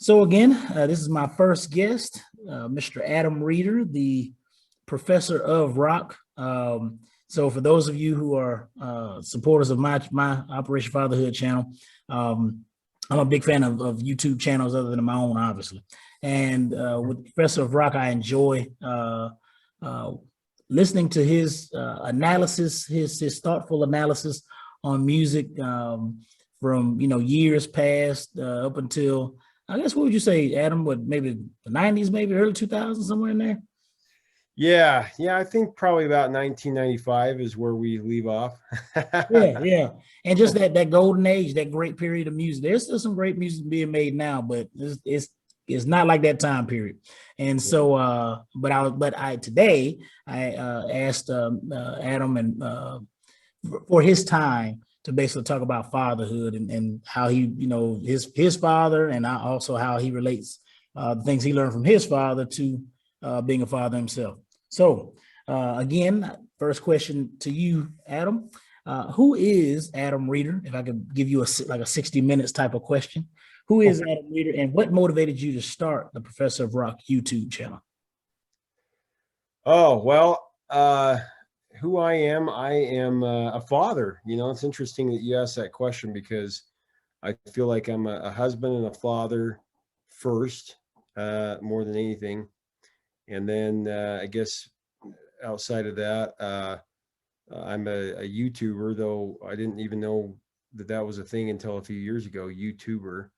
So again, this is my first guest, Mr. Adam Reeder, the professor of rock. So for those of you who are supporters of my Operation Fatherhood channel, I'm a big fan of YouTube channels other than my own, obviously. And with Professor of Rock, I enjoy uh, listening to his analysis, his thoughtful analysis on music from years past up until, I guess, what would you say, Adam? What, maybe the 90s, maybe early 2000s, somewhere in there? Yeah. I think probably about 1995 is where we leave off. Yeah. And just that golden age, that great period of music. There's still some great music being made now, but it's not like that time period. And so, but I today I asked Adam and for his time to basically talk about fatherhood and how he, his father, and also how he relates the things he learned from his father to being a father himself. So again, first question to you, Adam. Who is Adam Reeder? If I could give you like a 60 minutes type of question, who is Adam Reeder, and what motivated you to start the Professor of Rock YouTube channel? Oh, well, who I am a father. It's interesting that you asked that question because I feel like I'm a husband and a father first, more than anything. And then I guess outside of that, I'm a YouTuber, though I didn't even know that was a thing until a few years ago, YouTuber.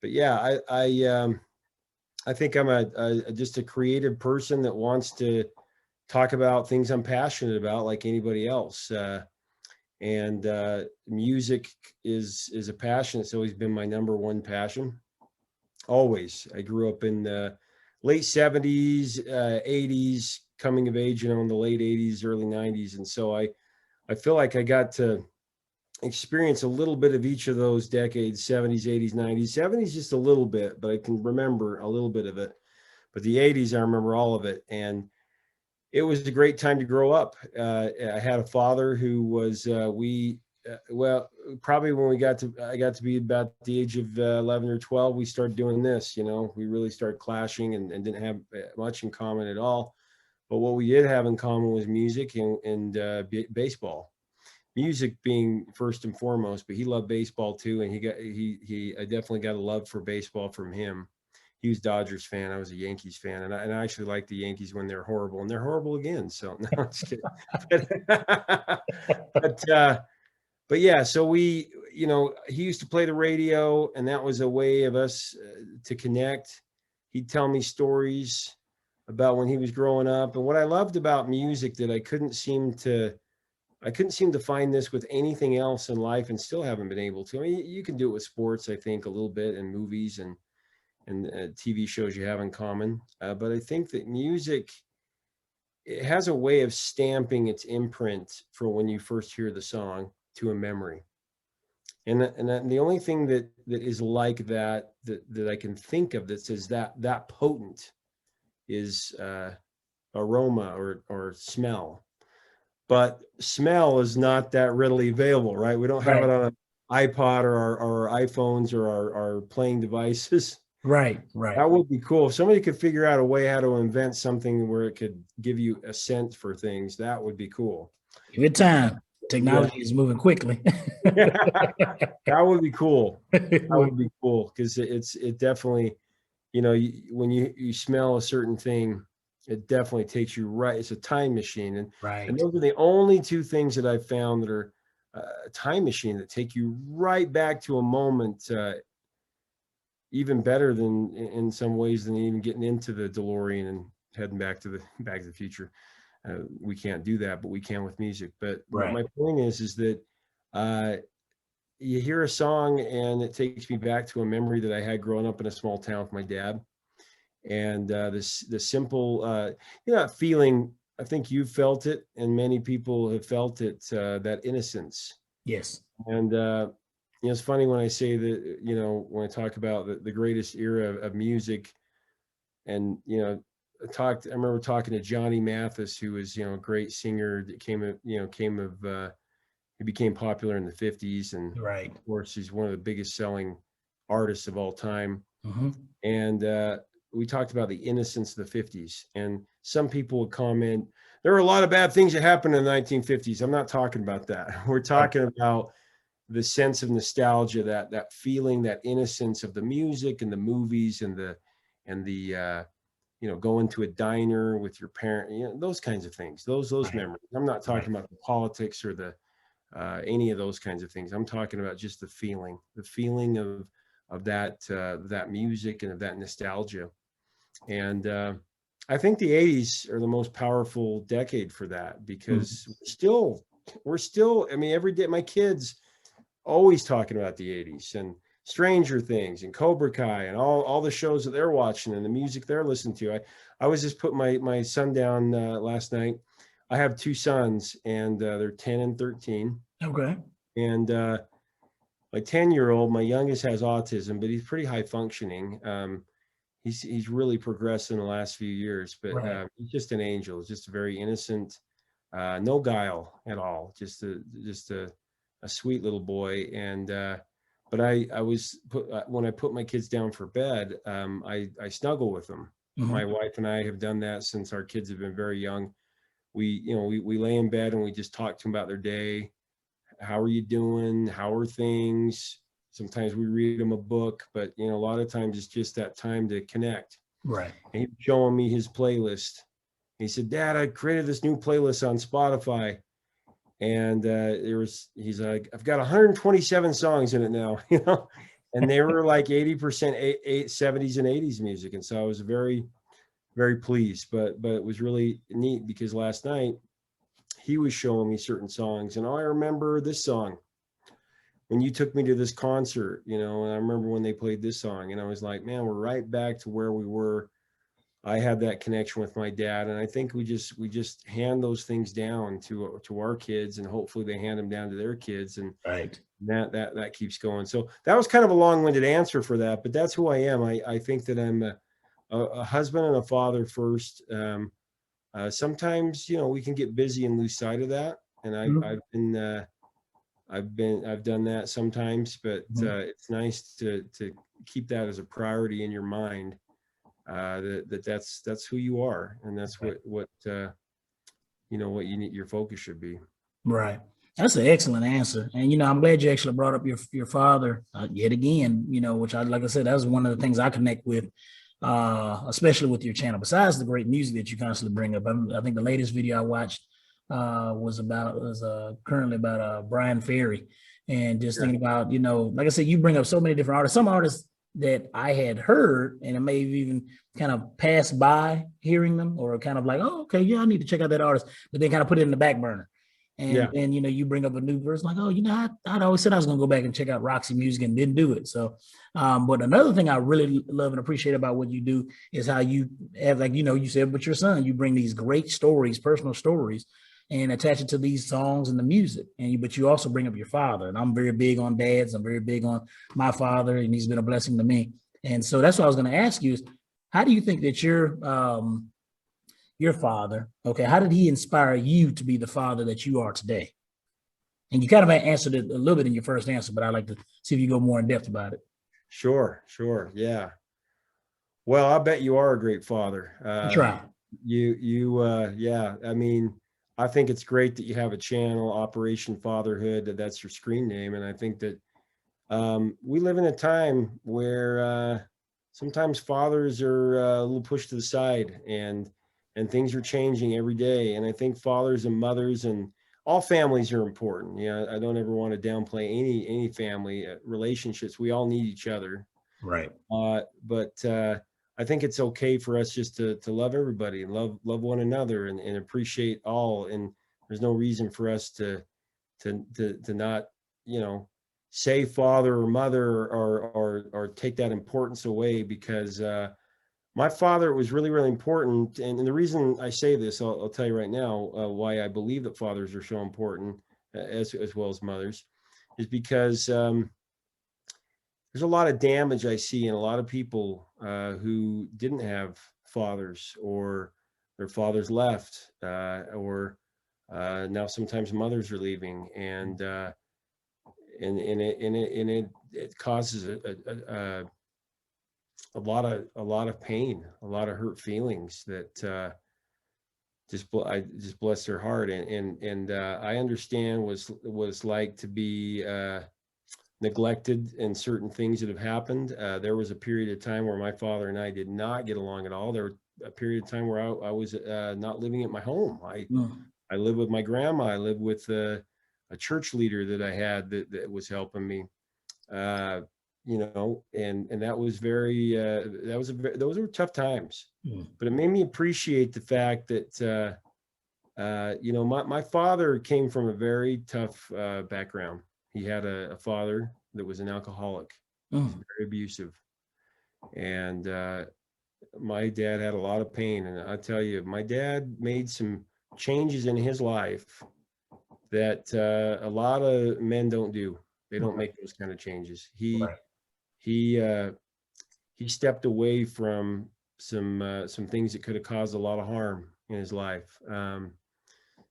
But yeah, I think I'm just a creative person that wants to talk about things I'm passionate about, like anybody else. And music is a passion. It's always been my number one passion. Always. I grew up in the late 70s, 80s, coming of age, in the late 80s, early 90s. And so I feel like I got to experience a little bit of each of those decades, 70s, 80s, 90s. 70s just a little bit, but I can remember a little bit of it. But the 80s, I remember all of it. And it was a great time to grow up. I had a father who was, well, probably when I got to be about the age of 11 or 12, we started doing this. We really started clashing and didn't have much in common at all. But what we did have in common was music and baseball. Music being first and foremost, but he loved baseball too, and I definitely got a love for baseball from him. He was Dodgers fan. I was a Yankees fan, and I actually like the Yankees when they're horrible, and they're horrible again. So no, I'm just kidding. But yeah, so he used to play the radio, and that was a way of us to connect. He'd tell me stories about when he was growing up, and what I loved about music that I couldn't seem to find this with anything else in life, and still haven't been able to. I mean, you can do it with sports, I think, a little bit, and movies and TV shows you have in common. But I think that music, it has a way of stamping its imprint from when you first hear the song to a memory. And the only thing that is like that I can think of that says that potent is aroma or smell. But smell is not that readily available, right? We don't have it on an iPod or our iPhones or our playing devices. Right. That would be cool. If somebody could figure out a way how to invent something where it could give you a scent for things, that would be cool. Give it time. Technology is moving quickly. That would be cool. That would be cool because it definitely, when you smell a certain thing, it definitely takes you right. It's a time machine, and those are the only two things that I've found that are a time machine that take you right back to a moment. Even better than in some ways than even getting into the DeLorean and heading back to the future. We can't do that, but we can with music. But my point is that you hear a song and it takes me back to a memory that I had growing up in a small town with my dad. And the simple, feeling, I think you felt it, and many people have felt it, that innocence. Yes. And it's funny when I say that, when I talk about the greatest era of music, and I remember talking to Johnny Mathis, who was a great singer that he became popular in the 50s, and of course he's one of the biggest selling artists of all time. Mm-hmm. And we talked about the innocence of the 50s. And some people would comment, there were a lot of bad things that happened in the 1950s. I'm not talking about that. We're Right. talking about the sense of nostalgia, that feeling, that innocence of the music and the movies and the going to a diner with your parent, those kinds of things, those Right. memories. I'm not Right. talking about the politics or the any of those kinds of things. I'm talking about just the feeling of that music and of that nostalgia. And I think the 80s are the most powerful decade for that, Mhm. because we're still, I mean, every day my kids always talking about the 80s and Stranger Things and Cobra Kai and all the shows that they're watching and the music they're listening to. I was just putting my son down last night. I have two sons, and they're 10 and 13. Okay. And my 10-year-old, my youngest, has autism, but he's pretty high functioning. He's really progressed in the last few years, but Right. he's just an angel. He's just very innocent, no guile at all. Just a sweet little boy. And but I was when I put my kids down for bed, I snuggle with them. My Mm-hmm. wife and I have done that since our kids have been very young. We lay in bed and we just talk to them about their day. How are you doing? How are things? Sometimes we read them a book, but a lot of times it's just that time to connect. Right. And he was showing me his playlist. He said, "Dad, I created this new playlist on Spotify." And he's like, "I've got 127 songs in it now," and they were like 80% 70s and 80s music. And so I was very, very pleased, but it was really neat because last night he was showing me certain songs, and I remember this song when you took me to this concert, and I remember when they played this song, and I was like, man, we're right back to where we were. I had that connection with my dad, and I think we just hand those things down to our kids, and hopefully they hand them down to their kids, and Right. that keeps going. So that was kind of a long-winded answer for that, but that's who I am. I think that I'm a husband and a father first. Sometimes we can get busy and lose sight of that, and Mhm. I've done that sometimes, but Mhm. it's nice to keep that as a priority in your mind. That's who you are, and that's Right. what you need your focus should be. Right. That's an excellent answer. And, I'm glad you actually brought up your father yet again, which like I said, that was one of the things I connect with, especially with your channel. Besides the great music that you constantly bring up, I think the latest video I watched was currently about Brian Ferry, and just Yeah, thinking about, like I said, you bring up so many different artists, some artists that I had heard and I may have even kind of passed by hearing them, or kind of like, oh, okay, yeah, I need to check out that artist, but then kind of put it in the back burner. And yeah, then, you bring up a new person like, oh, I'd always said I was going to go back and check out Roxy music and didn't do it. So, but another thing I really love and appreciate about what you do is how you have, like, you said with your son, you bring these great stories, personal stories, and attach it to these songs and the music. But you also bring up your father. And I'm very big on dads. I'm very big on my father, and he's been a blessing to me. And so that's what I was going to ask you is, how do you think that your father, okay, how did he inspire you to be the father that you are today? And you kind of answered it a little bit in your first answer, but I'd like to see if you go more in depth about it. sure, yeah. Well, I bet you are a great father. I try. Yeah. I mean, I think it's great that you have a channel, Operation Fatherhood. That's your screen name, and I think that we live in a time where sometimes fathers are a little pushed to the side, and things are changing every day. And I think fathers and mothers and all families are important. I don't ever want to downplay any family relationships. We all need each other, Right. but I think it's okay for us just to love everybody and love one another, and appreciate all. And there's no reason for us to not, you know, say father or mother, or take that importance away, because my father was really, really important. And the reason I say this, I'll tell you right now, why I believe that fathers are so important, as well as mothers, is because there's a lot of damage I see in a lot of people who didn't have fathers, or their fathers left, or now sometimes mothers are leaving, and it causes a lot of pain, a lot of hurt feelings that I just bless their heart. And I understand what it's like to be neglected in certain things that have happened. There was a period of time where my father and I did not get along at all. There was a period of time where I was not living at my home. Mm. I lived with my grandma. I lived with a church leader that I had that was helping me. Uh, and that was very those were tough times. Mm. But it made me appreciate the fact that my father came from a very tough background. He had a father that was an alcoholic. He's Mm. very abusive, and my dad had a lot of pain. And I tell you, my dad made some changes in his life that a lot of men don't do. They don't Right. make those kind of changes. He Right. he uh, he stepped away from some things that could have caused a lot of harm in his life.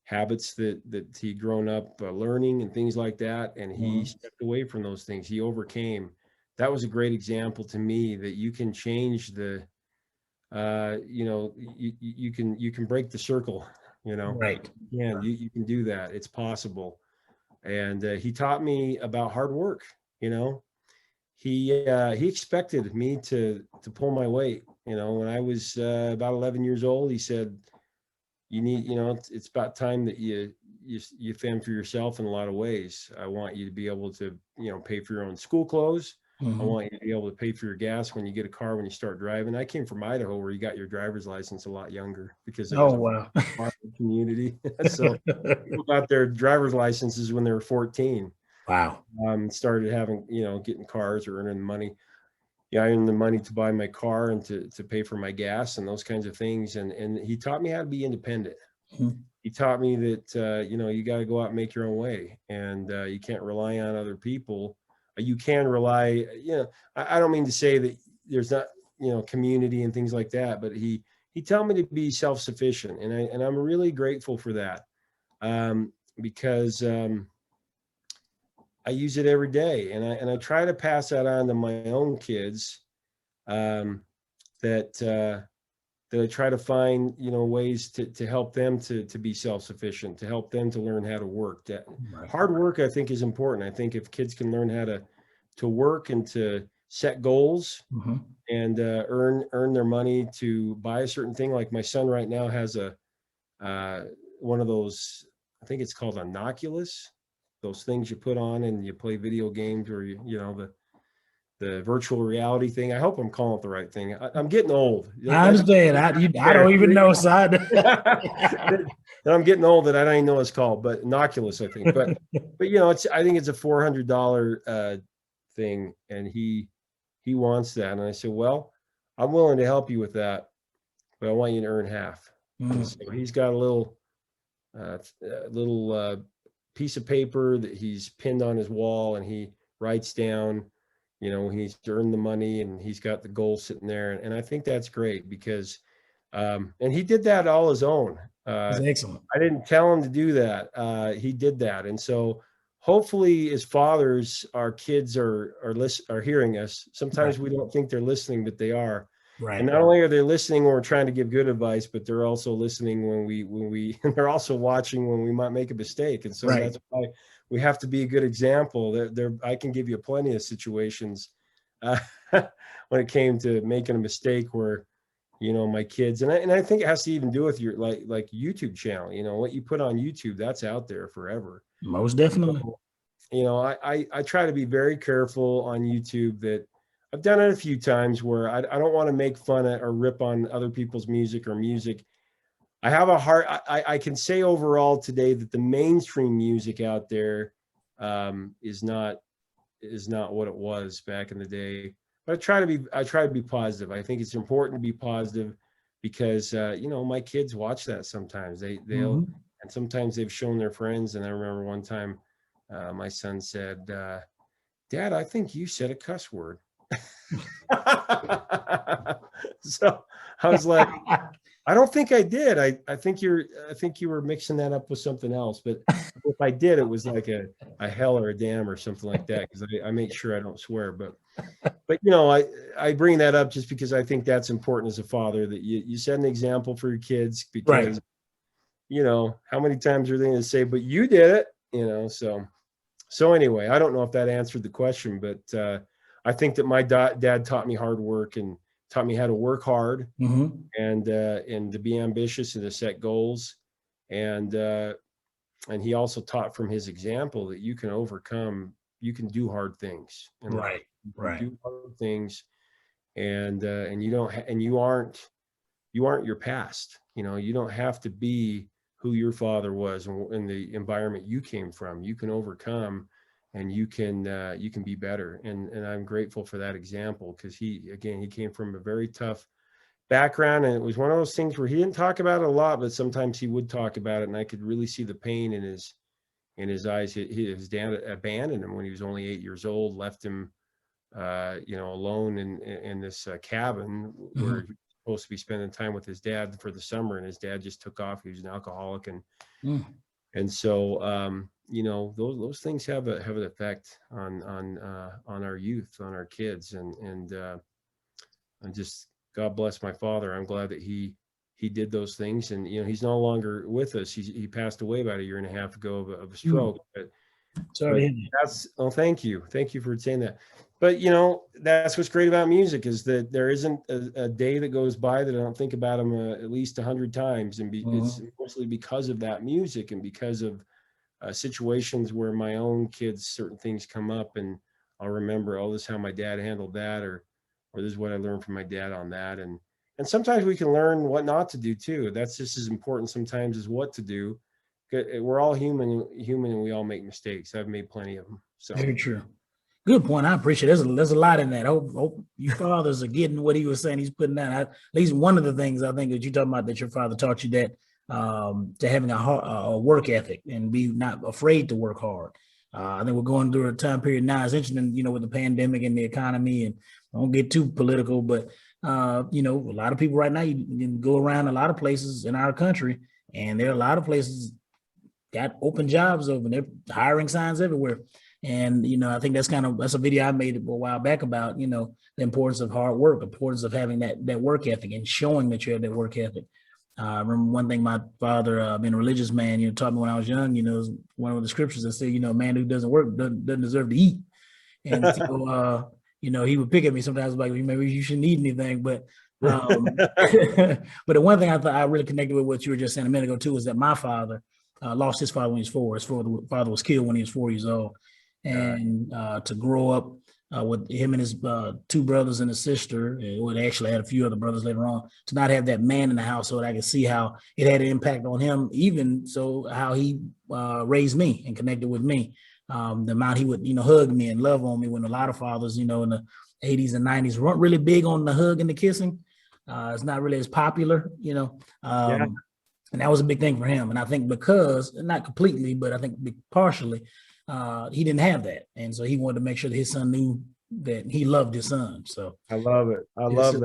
Habits that he'd grown up learning and things like that, and he Mm. stepped away from those things. He overcame. That was a great example to me that you can change the you can break the circle. Right. You can do that. It's possible. And he taught me about hard work. you know he expected me to pull my weight. When I was about 11 years old, he said, it's about time that you fend for yourself in a lot of ways. I want you to be able to, pay for your own school clothes. I Mhm. want you to be able to pay for your gas when you get a car, when you start driving. I came from Idaho, where you got your driver's license a lot younger because it was Oh a wow. farming community. So people got their driver's licenses when they were 14. Wow. Started having, getting cars or earning money. Yeah, I earned the money to buy my car and to pay for my gas and those kinds of things. And he taught me how to be independent. Mhm. He taught me that you got to go out and make your own way, and you can't rely on other people. You can rely. I don't mean to say that there's not community and things like that, but he taught me to be self-sufficient, and I'm really grateful for that, because I use it every day, and I try to pass that on to my own kids. Um, that that I try to find, ways to help them to be self-sufficient, to help them to learn how to work. That Right. hard work, I think, is important. I think if kids can learn how to work and to set goals Mhm. and earn their money to buy a certain thing. Like my son right now has a uh, one of those, I think it's called an Oculus, those things you put on and you play video games, or the virtual reality thing. I hope I'm calling it the right thing. I'm getting old. I That's understand. I don't even know side. that I'm getting old that I don't even know what it's called, but Oculus, I think. But I think it's a $400 thing, and he wants that, and I said, well, I'm willing to help you with that, but I want you to earn half. And Mm. so he's got a little piece of paper that he's pinned on his wall, and he writes down, he's earned the money, and he's got the goal sitting there. And I think that's great because, and he did that all his own. That's Uh, excellent. I didn't tell him to do that. He did that. And so hopefully as fathers, our kids are hearing us. Right. Sometimes we don't think they're listening, but they are. And Right. not only are they listening when we're trying to give good advice, but they're also listening when we and they're also watching when we might make a mistake. And so Right. that's why we have to be a good example. I can give you plenty of situations uh, when it came to making a mistake where, my kids, and I think it has to even do with your like YouTube channel. What you put on YouTube, that's out there forever. Most definitely. So, I try to be very careful on YouTube. That I've done it a few times where I don't want to make fun of or rip on other people's music. I have a heart. I can say overall today that the mainstream music out there is not what it was back in the day. But I try to be positive. I think it's important to be positive because my kids watch that sometimes. Mhm. And sometimes they've shown their friends. And I remember one time my son said, "Dad, I think you said a cuss word." So I was like, I don't think I did. I think you were mixing that up with something else. But if I did, it was like a hell or a damn or something like that, because I make sure I don't swear. But I bring that up just because I think that's important as a father, that you set an example for your kids, because how many times are they going to say, but you did it, so anyway, I don't know if that answered the question, but I think that my dad taught me hard work and taught me how to work hard, and to be ambitious and to set goals. And he also taught from his example that you can do hard things in life. You can do hard things, and you aren't your past. You don't have to be who your father was and the environment you came from. You can overcome, and you can be better. And I'm grateful for that example, because he came from a very tough background, and it was one of those things where he didn't talk about it a lot, but sometimes he would talk about it, and I could really see the pain in his eyes. His dad abandoned him when he was only 8 years old, left him alone in this cabin where he was supposed to be spending time with his dad for the summer, and his dad just took off. He was an alcoholic, and so those things have an effect on our youth, on our kids, and just, God bless my father. I'm glad that he did those things, and he's no longer with us. He passed away about 1.5 years ago of a stroke. But that's thank you for saying that. But that's what's great about music, is that there isn't a day that goes by that I don't think about him at least 100 times, and it's mostly because of that music, and because of situations where my own kids, certain things come up, and I'll remember, oh, this is how my dad handled that, or this is what I learned from my dad on that. And sometimes we can learn what not to do too. That's just as important sometimes as what to do. We're all human, and we all make mistakes. I've made plenty of them. So very true. Good point. I appreciate it. There's a lot in that. Hope you fathers are getting what he was saying. He's putting down. At least one of the things I think that you're talking about, that your father taught you, that to having a work ethic and be not afraid to work hard. I think we're going through a time period now. It's interesting, with the pandemic and the economy, and I won't get too political, but a lot of people right now, you can go around a lot of places in our country, and there are a lot of places got open jobs open. They're hiring signs everywhere. And, I think that's a video I made a while back about, the importance of hard work, the importance of having that work ethic and showing that you have that work ethic. I remember one thing my father, being a religious man, taught me when I was young, it was one of the scriptures that say, a man who doesn't work doesn't deserve to eat. And so, he would pick at me sometimes, like, maybe you shouldn't eat anything. But but the one thing I really connected with what you were just saying a minute ago too, is that my father lost his father when he was 4. His father was killed when he was 4 years old. And to grow up with him and his 2 brothers and a sister, they actually had a few other brothers later on, to not have that man in the household, I could see how it had an impact on him, even so how he raised me and connected with me. The amount he would, hug me and love on me, when a lot of fathers, in the 80s and 90s weren't really big on the hug and the kissing. It's not really as popular, and that was a big thing for him. And I think because, not completely, but I think partially, he didn't have that. And so he wanted to make sure that his son knew that he loved his son. So I love it. I love